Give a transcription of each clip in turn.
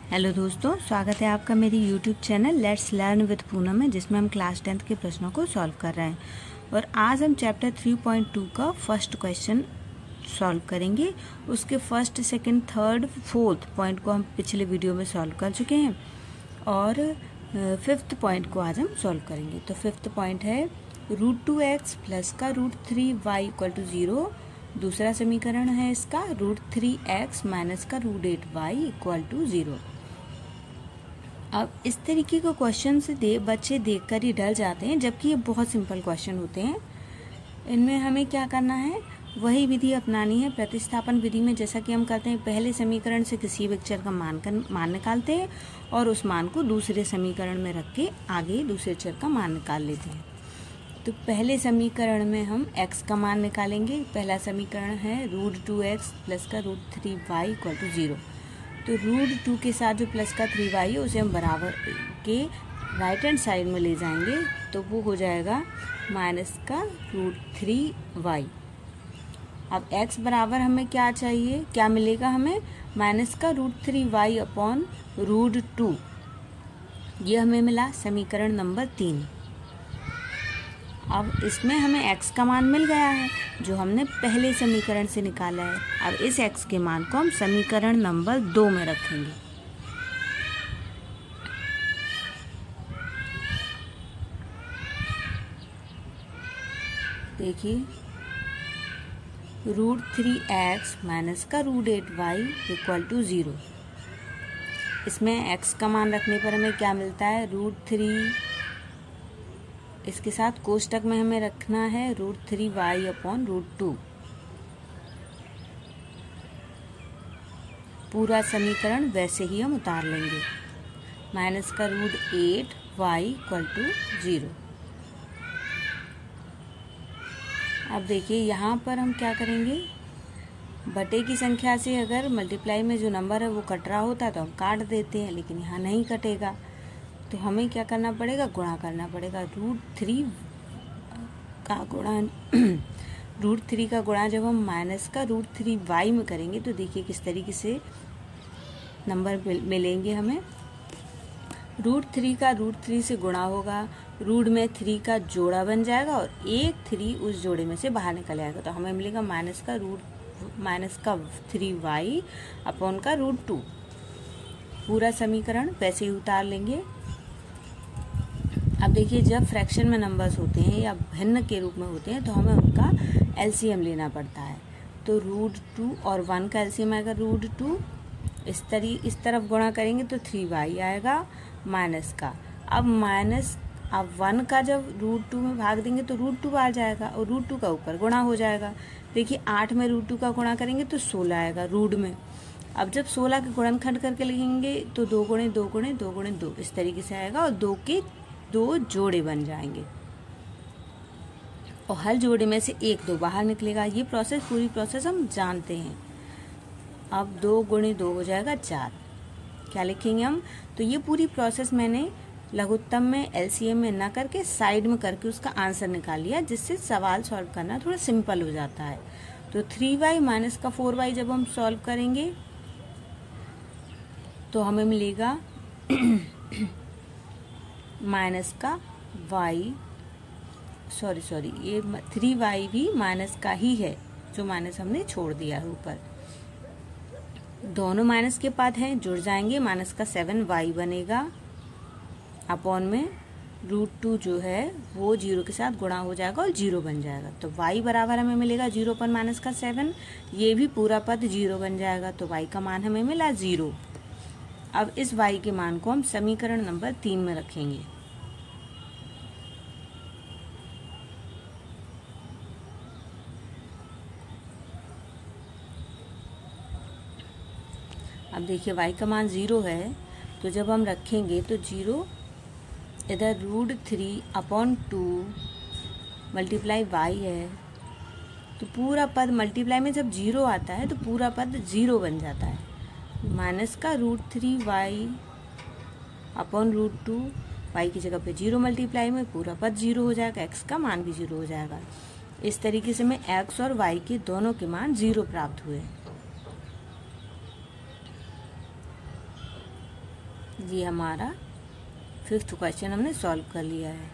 Hello दोस्तों, स्वागत है आपका मेरी YouTube channel let's learn with Poonam में, जिसमें हम क्लास 10th के प्रश्नों को सॉल्व कर रहे हैं। और आज हम चैप्टर 3.2 का फर्स्ट क्वेश्चन सॉल्व करेंगे। उसके first, second, third, fourth point को हम पिछले वीडियो में सॉल्व कर चुके हैं और फिफ्थ पॉइंट को आज हम सॉल्व करेंगे। तो फिफ्थ पॉइंट है √2x प्लस का √3y इक्वल टू 0। दूसरा समीकरण है इसका √3x माइनस का √8y इक्वल टू 0। अब इस तरीके के क्वेश्चन से बच्चे देखकर ही डर जाते हैं, जबकि ये बहुत सिंपल क्वेश्चन होते हैं। इनमें हमें क्या करना है, वही विधि अपनानी है प्रतिस्थापन विधि में। जैसा कि हम करते हैं, पहले समीकरण से किसी भी चर का मान निकालते हैं और उस मान को दूसरे समीकरण में रख के आगे दूसरे चर का मान निकाल लेते हैं। तो पहले समीकरण में हम x का मान निकालेंगे। पहला समीकरण है √2x प्लस का √3y इक्वल टू 0। तो √2 के साथ जो प्लस का 3y है उसे हम बराबर के राइट हैंड साइड में ले जाएंगे, तो वो हो जाएगा माइनस का √3y। अब x बराबर हमें क्या चाहिए, क्या मिलेगा हमें, माइनस का √3y अपॉन √2। ये हमें मिला समीकरण नंबर 3। अब इसमें हमें x का मान मिल गया है जो हमने पहले समीकरण से निकाला है। अब इस x के मान को हम समीकरण नंबर 2 में रखेंगे। देखिए, √3x माइनस का √8y इक्वल टू 0। इसमें x का मान रखने पर हमें क्या मिलता है, √3, इसके साथ कोष्टक में हमें रखना है √3y अपॉन √2। पूरा समीकरण वैसे ही हम उतार लेंगे, माइनस का √8y इक्वल टू 0। अब देखिए, यहाँ पर हम क्या करेंगे, बटे की संख्या से अगर मल्टीप्लाई में जो नंबर है वो कट रहा होता तो हम काट देते हैं, लेकिन यहाँ नहीं कटेगा। तो हमें क्या करना पड़ेगा, गुणा करना पड़ेगा। √3 का गुणा जब हम माइनस का √3y में करेंगे तो देखिए किस तरीके से नंबर मिलेंगे हमें। √3 का √3 से गुणा होगा, रूट में 3 का जोड़ा बन जाएगा और एक 3 उस जोड़े में से बाहर निकल आएगा, तो हमें मिलेगा माइनस का 3y अपॉन का √2। पूरा समीकरण वैसे ही उतार लेंगे। अब देखिए, जब फ्रैक्शन में नंबर्स होते हैं या भिन्न के रूप में होते हैं तो हमें उनका एलसीएम लेना पड़ता है। तो √2 और 1 का एलसीएम आएगा √2। इस तरफ गुणा करेंगे तो 3y आएगा माइनस का। अब 1 का जब √2 में भाग देंगे तो √2 आ जाएगा और √2 का ऊपर गुणा हो जाएगा। देखिए, 8 में √2 का गुणा करेंगे तो 16 आएगा रूट में। अब जब 16 के गुणनखंड करके लिखेंगे तो 2 गुणे 2 गुणे 2 गुणे 2 इस तरीके से आएगा और 2 के 2 जोड़े बन जाएंगे और हर जोड़े में से 1 2 बाहर निकलेगा। ये पूरी प्रोसेस हम जानते हैं। अब 2 गुणे 2 हो जाएगा 4। क्या लिखेंगे हम, तो ये पूरी प्रोसेस मैंने लघुत्तम में एलसीएम में ना करके साइड में करके उसका आंसर निकाल लिया, जिससे सवाल सॉल्व करना थोड़ा सिंपल हो जाता है। तो 3y माइनस का 4y जब हम सॉल्व करेंगे तो हमें मिलेगा माइनस का y, सॉरी ये 3y भी माइनस का ही है, जो माइनस हमने छोड़ दिया है ऊपर। दोनों माइनस के पास हैं, जुड़ जाएंगे, माइनस का 7y बनेगा अपॉन में √2 जो है वो 0 के साथ गुणा हो जाएगा और 0 बन जाएगा। तो y बराबर हमें मिलेगा 0 पर माइनस का 7। ये भी पूरा पद 0 बन जाएगा, तो y का मान हमें मिला 0। अब इस y के मान को हम समीकरण नंबर 3 में रखेंगे। अब देखिए, y का मान 0 है, तो जब हम रखेंगे तो 0 इधर √3 अपॉन 2 मल्टीप्लाई y है, तो पूरा पद मल्टीप्लाई में जब 0 आता है तो पूरा पद 0 बन जाता है। माइनस का √3y अपॉन √2, y की जगह पे 0 मल्टीप्लाई में पूरा पद 0 हो जाएगा, x का मान भी 0 हो जाएगा। इस तरीके से हमें x और y के दोनों के मान 0 प्राप्त हुए। ये हमारा 5th क्वेश्चन हमने सॉल्व कर लिया है।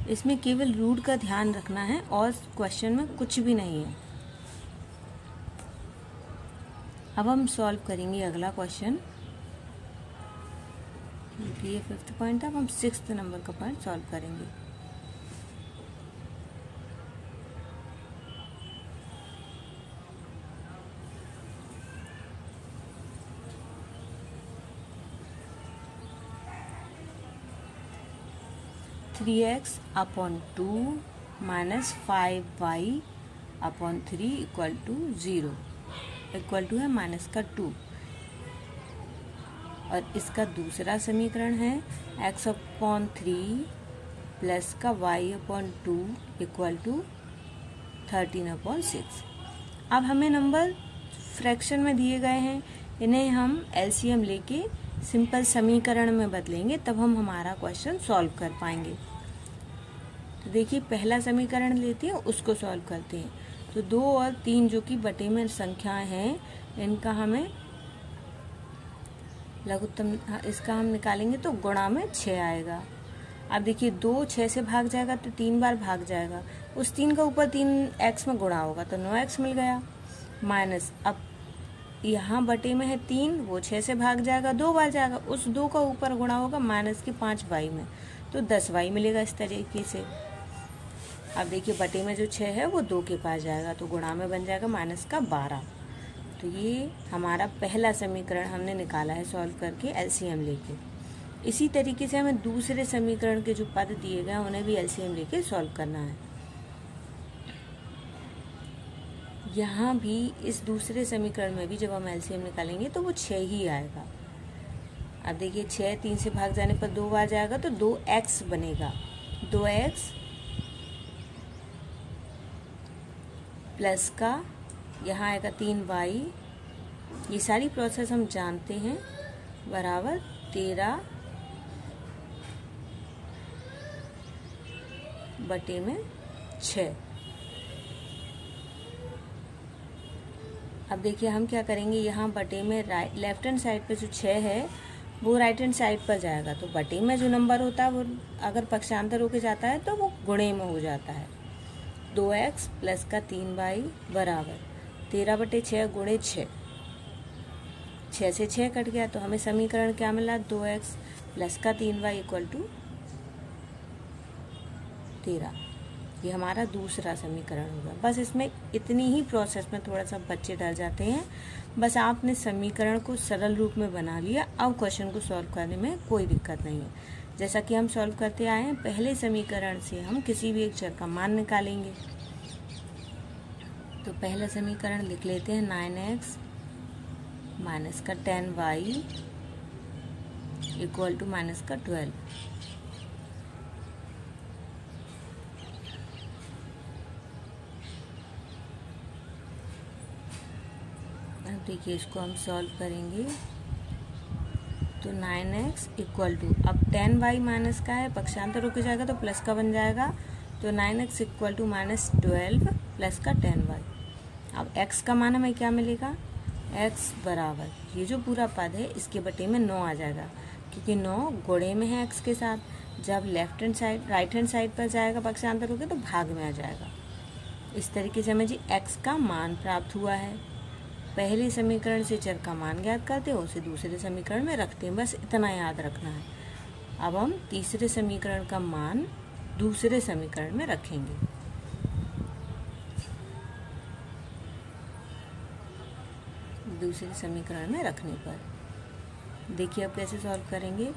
इसमें केवल रूट का ध्यान रखना है और क्वेश्चन में कुछ भी नहीं है। अब हम सॉल्व करेंगे अगला क्वेश्चन। ये 5th पॉइंट था, अब हम 6th नंबर का पॉइंट सॉल्व करेंगे। Three x upon 2 minus 5y upon 3 equal to 0, equal to है माइनस का 2। और इसका दूसरा समीकरण है x अपॉन 3 प्लस का y upon 2 equal to 13 upon 6। अब हमें नंबर फ्रैक्शन में दिए गए हैं, इन्हें हम एलसीएम लेके सिंपल समीकरण में बदलेंगे, तब हम हमारा क्वेश्चन सॉल्व कर पाएंगे। तो देखिए पहला समीकरण लेते हैं, उसको सॉल्व करते हैं। तो 2 और 3 जो कि बटे में संख्याएं हैं, इनका हमें लघुत्तम, इसका हम निकालेंगे तो गुणा में 6 आएगा। अब देखिए 2 6 से भाग जाएगा तो 3 बार भाग जाएगा, उस 3 का ऊपर 3x में गुणा होगा तो 9x मिल गया। माइनस अब यहाँ बटे में है 3, वो 6 से भाग जाएगा 2 बार जाएगा, उस 2 का ऊपर गुणा होगा माइनस के 5y में, तो 10y मिलेगा इस तरीके से। अब देखिए बटे में जो 6 है वो 2 के पास जाएगा तो गुणा में बन जाएगा माइनस का 12। तो ये हमारा पहला समीकरण हमने निकाला है सॉल्व करके एलसीएम लेके। इसी तरीके से हमें दूसरे समीकरण के जो पद दिए गए हैं उन्हें भी एलसीएम लेके सॉल्व करना है। यहाँ भी इस दूसरे समीकरण में भी जब हम एलसीएम निकालेंगे तो वो 6 ही आएगा। अब देखिए 6 3 से भाग जाने पर 2 बार जाएगा तो 2x बनेगा। 2x प्लस का यहाँ आएगा 3y, ये सारी प्रोसेस हम जानते हैं, बराबर 13 बटे में 6। अब देखिए हम क्या करेंगे, यहाँ बटे में लेफ्ट हैंड साइड पे जो 6 है वो राइट हैंड साइड पर जाएगा, तो बटे में जो नंबर होता है वो अगर पक्षांतर होके जाता है तो वो गुणे में हो जाता है। 2x प्लस का 3y बराबर 13 बटे 6 गुणे 6, 6 से 6 कट गया तो हमें समीकरण क्या मिला, 2x प्लस का 3y इक्वल टू 13। ये हमारा दूसरा समीकरण होगा। बस इसमें इतनी ही प्रोसेस में थोड़ा सा बच्चे डर जाते हैं, बस आपने समीकरण को सरल रूप में बना लिया, अब क्वेश्चन को सॉल्व करने में कोई दिक्कत नहीं है। जैसा कि हम सॉल्व करते आए हैं, पहले समीकरण से हम किसी भी एक चर का मान निकालेंगे। तो पहला समीकरण लिख लेते हैं 9x माइनस का 10y इक्वल टू माइनस का 12। अब देखिए इसको हम सॉल्व करेंगे तो 9x इक्वल टू, अब 10y माइनस का है, पक्षांतर होके जाएगा तो प्लस का बन जाएगा, तो 9x equal to minus 12 plus का 10y। अब x का मान हमें क्या मिलेगा, x बराबर ये जो पूरा पद है इसके बटे में 9 आ जाएगा, क्योंकि 9 गुणे में है x के साथ। जब left hand side right hand side पर जाएगा पक्षांतर होके तो भाग में आ जाएगा। इस तरीके से हमें जी x का मान प्राप्त हुआ है। पहले समीकरण से चर का मान ज्ञात करते हैं, उसे दूसरे समीकरण में रखते हैं, बस इतना याद रखना है। अब हम तीसरे समीकरण का मान दूसरे समीकरण में रखेंगे। दूसरे समीकरण में रखने पर देखिए अब कैसे सॉल्व करेंगे।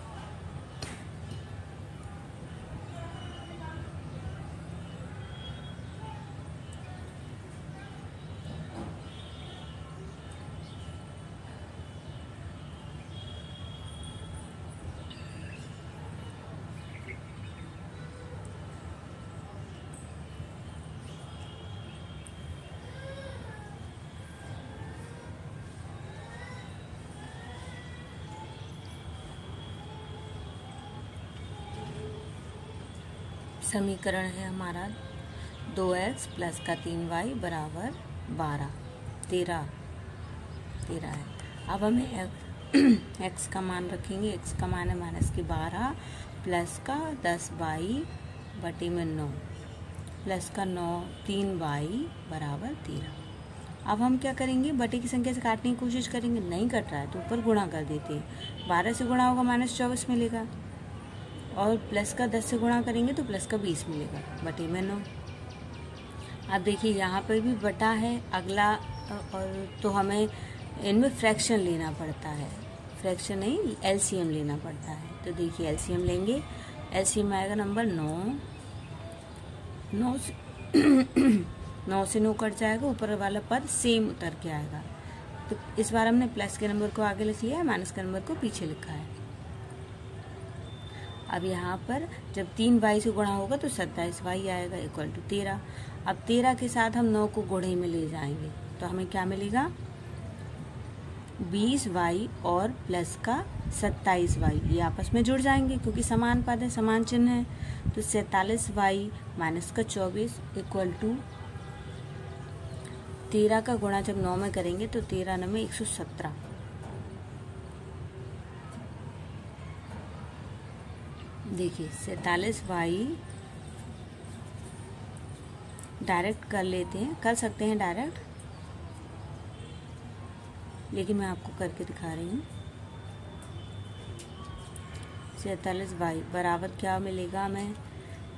समीकरण है हमारा 2x प्लस का 3y बराबर 12, 13 है। अब हमें x का मान रखेंगे। x का मान है -12 प्लस का 10y बटे में 9 प्लस का 3y बराबर 13। अब हम क्या करेंगे, बटे की संख्या से काटने की कोशिश करेंगे, नहीं कट रहा है तो ऊपर गुणा कर देते हैं। 12 से गुणा होगा -24 मिलेगा और प्लस का 10 से गुणा करेंगे तो प्लस का 20 मिलेगा बटे में 9। अब देखिए यहाँ पर भी बटा है अगला, और तो हमें इनमें फ्रैक्शन लेना पड़ता है, फ्रैक्शन नहीं एलसीएम लेना पड़ता है। तो देखिए एलसीएम लेंगे, एलसीएम आएगा नंबर 9 से 9 कट जाएगा, ऊपर वाला पद सेम उतर के आएगा। तो इस बार हमने प्लस के नंबर को आगे लिख लिया है, माइनस के नंबर को पीछे लिखा है। अब यहाँ पर जब 3y से गुणा होगा तो 27y आएगा इक्वल टू 13। अब 13 के साथ हम 9 को गुणे में ले जाएंगे तो हमें क्या मिलेगा, 20y और प्लस का 27y, ये आपस में जुड़ जाएंगे क्योंकि समान पद है, समान चिन्ह है। तो 47y माइनस का 24 इक्वल टू 13 का गुणा जब 9 में करेंगे तो 13 9 में 117। देखिए 47y डायरेक्ट कर लेते हैं, कर सकते हैं डायरेक्ट, लेकिन मैं आपको करके दिखा रही हूँ। 47y बराबर क्या मिलेगा हमें,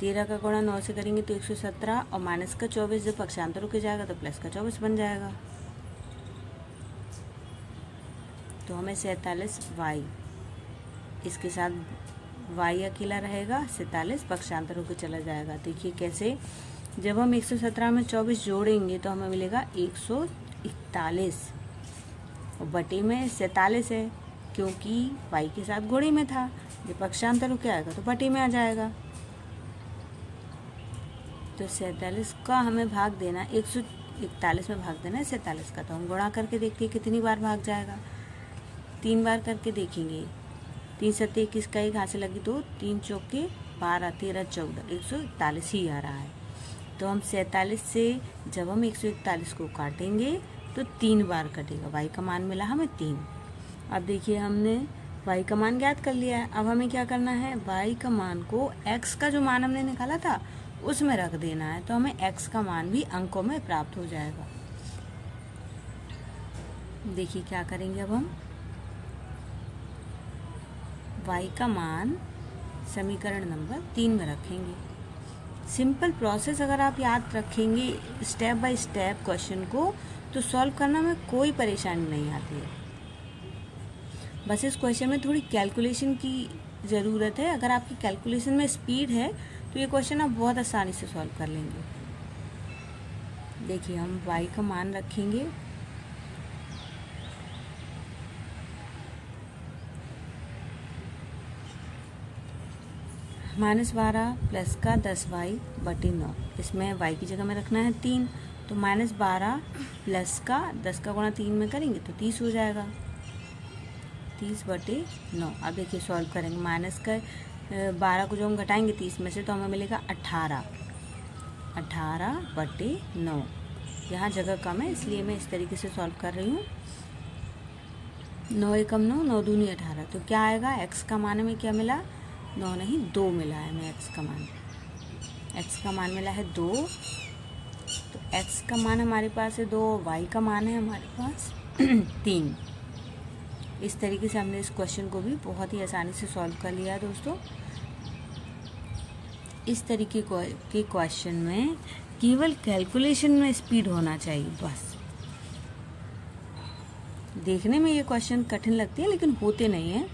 13 का गुणा 9 से करेंगे तो 117 और माइनस का 24 जब पक्षांतर होके जाएगा तो प्लस का 24 बन जाएगा। तो हमें 47y, इसके साथ y अकेला रहेगा, 47 पक्षांतर होकर चला जाएगा। देखिए कैसे, जब हम 117 में 24 जोड़ेंगे तो हमें मिलेगा 141 और बटे में 47 है क्योंकि y के साथ गुणे में था, जब पक्षांतर होकर आएगा तो बटे में आ जाएगा। तो 47 का हमें भाग देना, 141 में भाग देना है 47 का। तो हम गुणा करके देखते हैं कितनी बार भाग जाएगा, 3 बार करके देखेंगे। 3 7 21 का 1 हाथ से लगी 2, 3 चौके 12 13 14, 141 ही आ रहा है। तो हम 47 से जब हम 141 को काटेंगे तो 3 बार कटेगा। y का मान मिला हमें 3। अब देखिए हमने y का मान ज्ञात कर लिया है। अब हमें क्या करना है, y का मान को x का जो मान हमने निकाला था उसमें रख देना है, तो हमें x का मान भी अंकों में प्राप्त हो जाएगा। देखिए क्या करेंगे, अब हम y का मान समीकरण नंबर 3 में रखेंगे। सिंपल प्रोसेस अगर आप याद रखेंगे स्टेप बाय स्टेप क्वेश्चन को तो सॉल्व करना में कोई परेशानी नहीं आती है। बस इस क्वेश्चन में थोड़ी कैलकुलेशन की ज़रूरत है। अगर आपकी कैलकुलेशन में स्पीड है तो ये क्वेश्चन आप बहुत आसानी से सॉल्व कर लेंगे। देखिए हम y का मान रखेंगे, -12 प्लस का 10y बटे 9, इसमें y की जगह में रखना है 3, तो -12 प्लस का 10 का गुणा 3 में करेंगे तो 30 हो जाएगा, 30 बटे 9। अब देखिए सॉल्व करेंगे, माइनस का 12 को जो हम घटाएंगे 30 में से तो हमें मिलेगा 18 बटे 9। यहाँ जगह कम है इसलिए मैं इस तरीके से सॉल्व कर रही हूँ। 9 एकम 9, 9 दूनी 18, तो क्या आएगा, x का मान में क्या मिला, 9 नहीं 2 मिला है हमें x का मान। x का मान मिला है 2, तो x का मान हमारे पास है 2, y का मान है हमारे पास 3। इस तरीके से हमने इस क्वेश्चन को भी बहुत ही आसानी से सॉल्व कर लिया है दोस्तों। इस तरीके के क्वेश्चन में केवल कैलकुलेशन में स्पीड होना चाहिए बस। देखने में ये क्वेश्चन कठिन लगते हैं लेकिन होते नहीं हैं।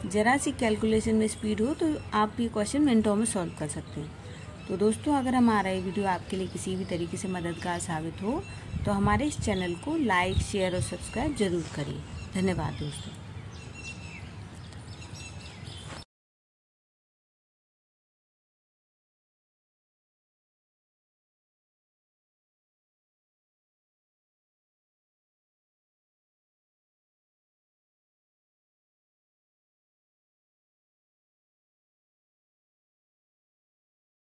ज़रा सी कैलकुलेशन में स्पीड हो तो आप ये क्वेश्चन मिनटों में सॉल्व कर सकते हैं। तो दोस्तों अगर हमारा ये वीडियो आपके लिए किसी भी तरीके से मददगार साबित हो तो हमारे इस चैनल को लाइक शेयर और सब्सक्राइब ज़रूर करिए। धन्यवाद दोस्तों।